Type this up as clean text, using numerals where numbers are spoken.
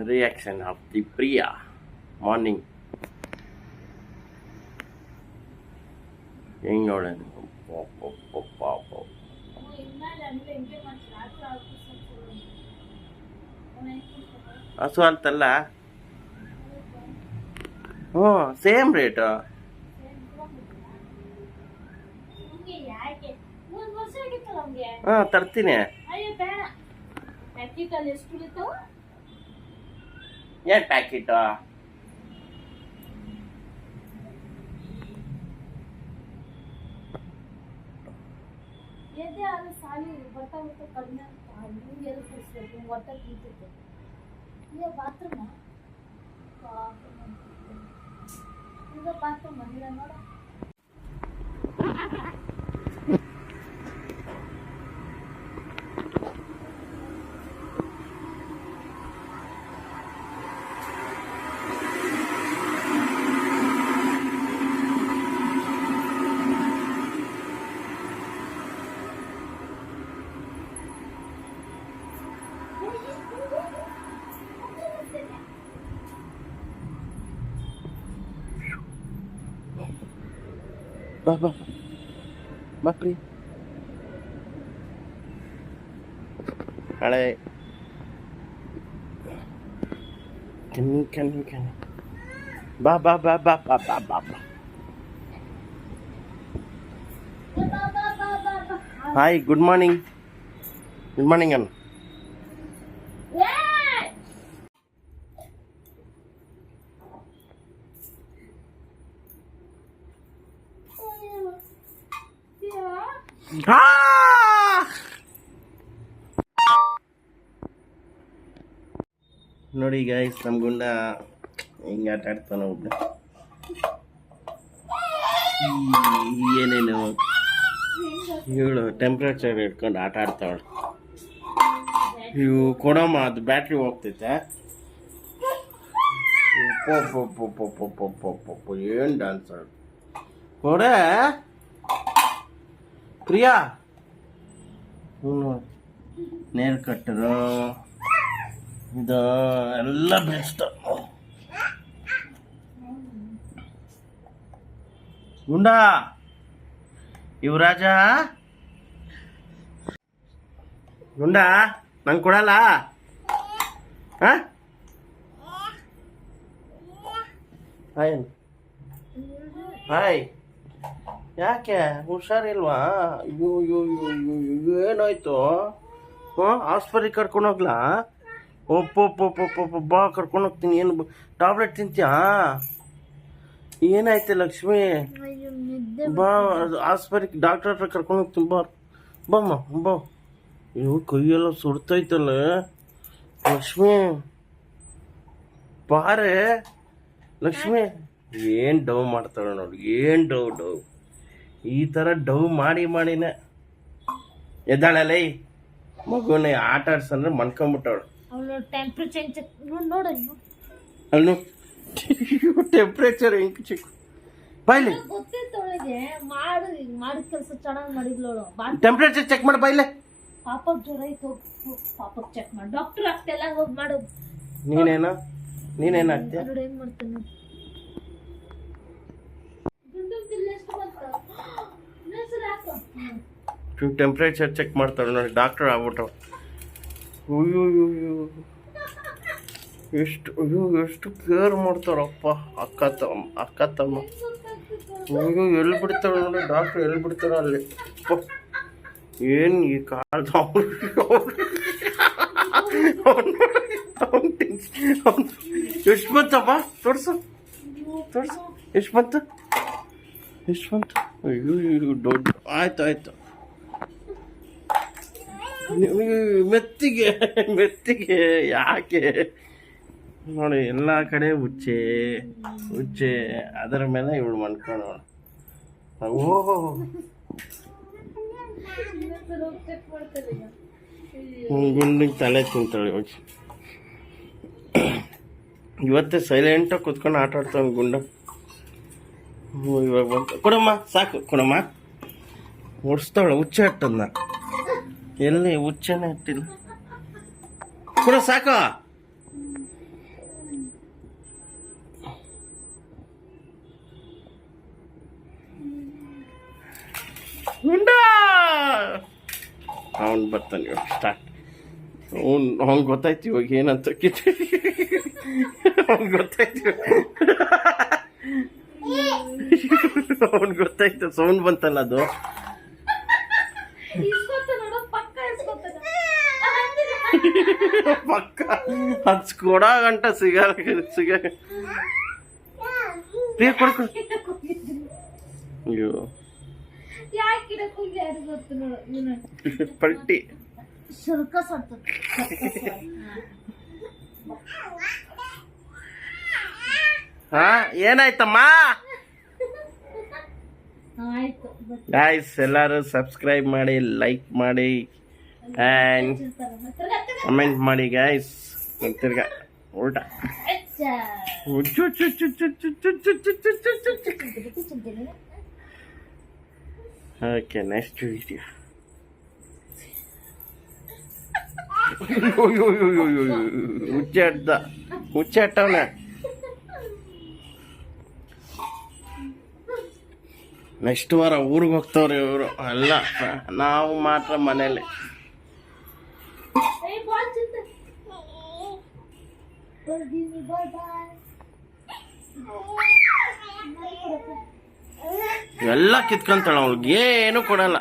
reaction of the Priya morning. ಹೆಂಗ್ ನೋಡೋಣ ಹಸು ಅಂತಲ್ಲ. ಹ್ಞೂ ಸೇಮ್ ರೇಟು. ಹಾಂ ತರ್ತೀನಿ. ಏನು ಪ್ಯಾಕೆಟು? ಸಾಲಿ ಬರ್ತಾ ಬರ್ತಾ ಕಡಿಮೆ ಎಲ್ಲಿ ಕುಡಿಸ್ಬೇಕು ಒಟ್ಟ ತಿಂತಿತ್ತು ಈಗ ಬಾತ್ರೂಮ್ ಈಗ ಬಾತ್ರೂಮ್ ಬಂದಿಲ್ಲ ನೋಡ. ಬಾ ಬಾ ಬಾ ಪ್ರಿಯ. ಹಳೆ ಕನ್ನಿ ಬಾ ಬಾ ಬಾ ಬಾ ಬಾ ಬಾ ಬಾ ಬಾ. Hi good morning. Good morning ಅಣ್ಣ. ನೋಡಿ ಗೈಸ್ ನಮ್ಮ ಗುಂಡ ಹಿಂಗೆ ಆಟ ಆಡ್ತಾನೆ ಒಬ್ಬ. ಏನೇನು ಇವಳು ಟೆಂಪ್ರೇಚರ್ ಇಟ್ಕೊಂಡು ಆಟ ಆಡ್ತಾವಳು. ಇವು ಕೊಡಮ್ಮ, ಅದು ಬ್ಯಾಟ್ರಿ ಹೋಗ್ತೈತೆ. ಏನು ಡ್ಯಾನ್ಸ್ ಆಡು ಕೊಡೆ ಪ್ರಿಯಾ. ನೇರ್ ಕಟ್ಟರು ಇದು ಎಲ್ಲ ಬೆಸ್ಟ್. ಗುಂಡ ಯುವರಾಜ ಗುಂಡ ನಂಗೆ ಕೊಡಲ್ಲ. Hi hi. ಯಾಕೆ ಹುಷಾರಿಲ್ವಾ? ಅಯ್ಯೋ ಅಯ್ಯೋ ಅಯ್ಯೋ ಏನಾಯ್ತು? ಹಾಸ್ಪಿಟ್ಲಿಗೆ ಕರ್ಕೊಂಡೋಗ್ಲಾ? ಒಪ್ಪೊಪ್ಪೊಪ್ಪೊಪ್ಪೊಪ್ಪ ಬಾ ಕರ್ಕೊಂಡು ಹೋಗ್ತೀನಿ. ಏನು ಟಾಬ್ಲೆಟ್ ತಿಂತೀಯಾ? ಏನಾಯ್ತು ಲಕ್ಷ್ಮಿ? ಬಾ ಹಾಸ್ಪಿಟ್ಲಿಗೆ ಡಾಕ್ಟರ್ ಹತ್ರ ಕರ್ಕೊಂಡು ಹೋಗ್ತೀನಿ. ಬಾಮ್ಮ ಬಾ. ಇವು ಕೈಯೆಲ್ಲ ಸುಡ್ತೈತಲ್ಲ ಲಕ್ಷ್ಮಿ. ಬಾರೆ ಲಕ್ಷ್ಮಿ. ಏನು ಡವ್ ಮಾಡ್ತಾಳೆ ನೋಡಿ. ಏನು ಡವ್ ಈ ಥರ ಡವ್ ಮಾಡಿನೇ ಎದ್ದಾಳಲ್ಲ ಈ ಮಗುನೇ ಆಟ ಆಡ್ಸಂದ್ರೆ ಮನ್ಕೊಂಬಿಟ್ಟವಳು. ಅವಳು ಟೆಂಪ್ರೇಚರ್ ಚೆಕ್ ನೋಡು. ಅಲ್ಲೂ ಟೆಂಪ್ರೇಚರ್ ಹೆಂಗೆ ಚಿಕ್ಕ ಬಾಯ್ಲಿ ಗೊತ್ತಿತ್ತು ಅವಳಿಗೆ. ಮಾಡಿ ಕೆಲಸ ಚೆನ್ನಾಗಿ ಮಾಡಿದ್ಲೋಳು. ಟೆಂಪ್ರೇಚರ್ ಚೆಕ್ ಮಾಡಿ ಬಾಯ್ಲೆ. ಪಾಪ ಜ್ವರ ಇತ್ತು, ಪಾಪ ಚೆಕ್ ಮಾಡಿ. ಡಾಕ್ಟರ್ ಆಗ್ತೆಲ್ಲ ಹೋಗಿ ಮಾಡು. ನೀನೇನು ಆಗ್ತೀಯ? ನೋಡಿ ಏನು ಮಾಡ್ತಾನೆ. ಟೆಂಪ್ರೇಚರ್ ಚೆಕ್ ಮಾಡ್ತಾಳೆ ನೋಡಿ. ಡಾಕ್ಟರ್ ಆಗ್ಬಿಟ್ಟು ಅಯ್ಯೋ ಎಷ್ಟು ಕೇರ್ ಮಾಡ್ತಾರಪ್ಪ ಅಕ್ಕ ತಮ್ಮ. ಅಯ್ಯೋ ಎಲ್ಲಿ ಬಿಡ್ತಾಳೆ ನೋಡಿ ಡಾಕ್ಟ್ರು. ಎಲ್ಲಿ ಬಿಡ್ತಾರ ಅಲ್ಲಿ. ಏನು ಈ ಕಾಲದ ಎಷ್ಟು ಬಂತಪ್ಪ? ತೋರ್ಸು ಎಷ್ಟು ಬಂತು? ಅಯ್ಯೋ ದೊಡ್ಡ ಆಯ್ತು. ಮೆತ್ತಿಗೆ ಯಾಕೆ ನೋಡಿ ಎಲ್ಲ ಕಡೆ ಹುಚ್ಚೆ ಅದರ ಮೇಲೆ ಇವಳು ಮನ್ಕೊಳ್ಳೋಣ. ಓಹೋ ಗುಂಡಿಗೆ ತಲೆ ತಿಂತಾಳೆ. ಇವತ್ತೇ ಸೈಲೆಂಟಾಗಿ ಕುತ್ಕೊಂಡು ಆಟ ಆಡ್ತಾವೆ ಗುಂಡ. ಇವಾಗ ಬಂತು. ಕೊಡಮ್ಮ ಸಾಕು ಕೊಡಮ್ಮ. ಓಡಿಸ್ತಾವಳ ಹುಚ್ಚೆ ಹಟ್ಟದ್ನ. ಎಲ್ಲಿ ಹುಚ್ಚೆನೇ ಹಟ್ಟಿಲ್ಲ. ಕೊಡ ಸಾಕು. ಗುಂಡ ಅವನು ಬರ್ತಾನೆ ಇವಾಗ ಸ್ಟಾರ್ಟ್. ಅವ್ನು ಗೊತ್ತಾಯ್ತು ಇವಾಗ ಏನಂತ ಅವ್ನು ಗೊತ್ತಾಯ್ತು ಅವ್ನು ಗೊತ್ತಾಯ್ತು ಸೌಂಡ್ ಬಂತಲ್ಲ ಅದು. ಪಕ್ಕ ಹಚ್ಕೊಡ ಗಂಟ ಸಿಗ ಕೊಡ್ಕೊ. ಅಯ್ಯೋ ಪಲ್ಟಿ ಹಾ ಏನಾಯ್ತಮ್ಮ? ಗಾಯ್ಸ್ ಎಲ್ಲರೂ ಸಬ್ಸ್ಕ್ರೈಬ್ ಮಾಡಿ, ಲೈಕ್ ಮಾಡಿ ಆ್ಯಂಡ್ ಕಮೆಂಟ್ ಮಾಡಿ ಗಾಯ್ಸ್. ತಿರ್ಗಾ ಉಲ್ಟಾ ಓಕೆ ನೆಕ್ಸ್ಟ್ ವಿಡಿಯೋ. ಹುಚ್ಚಾಟವನ ನೆಕ್ಸ್ಟ್ ವಾರ ಊರಿಗೆ ಹೋಗ್ತವ್ರೆ ಇವರು ಎಲ್ಲ. ನಾವು ಮಾತ್ರ ಮನೇಲಿ. ಎಲ್ಲ ಕಿತ್ಕೊಂತಾಳ, ಅವ್ಳಿಗೆ ಏನು ಕೊಡಲ್ಲ.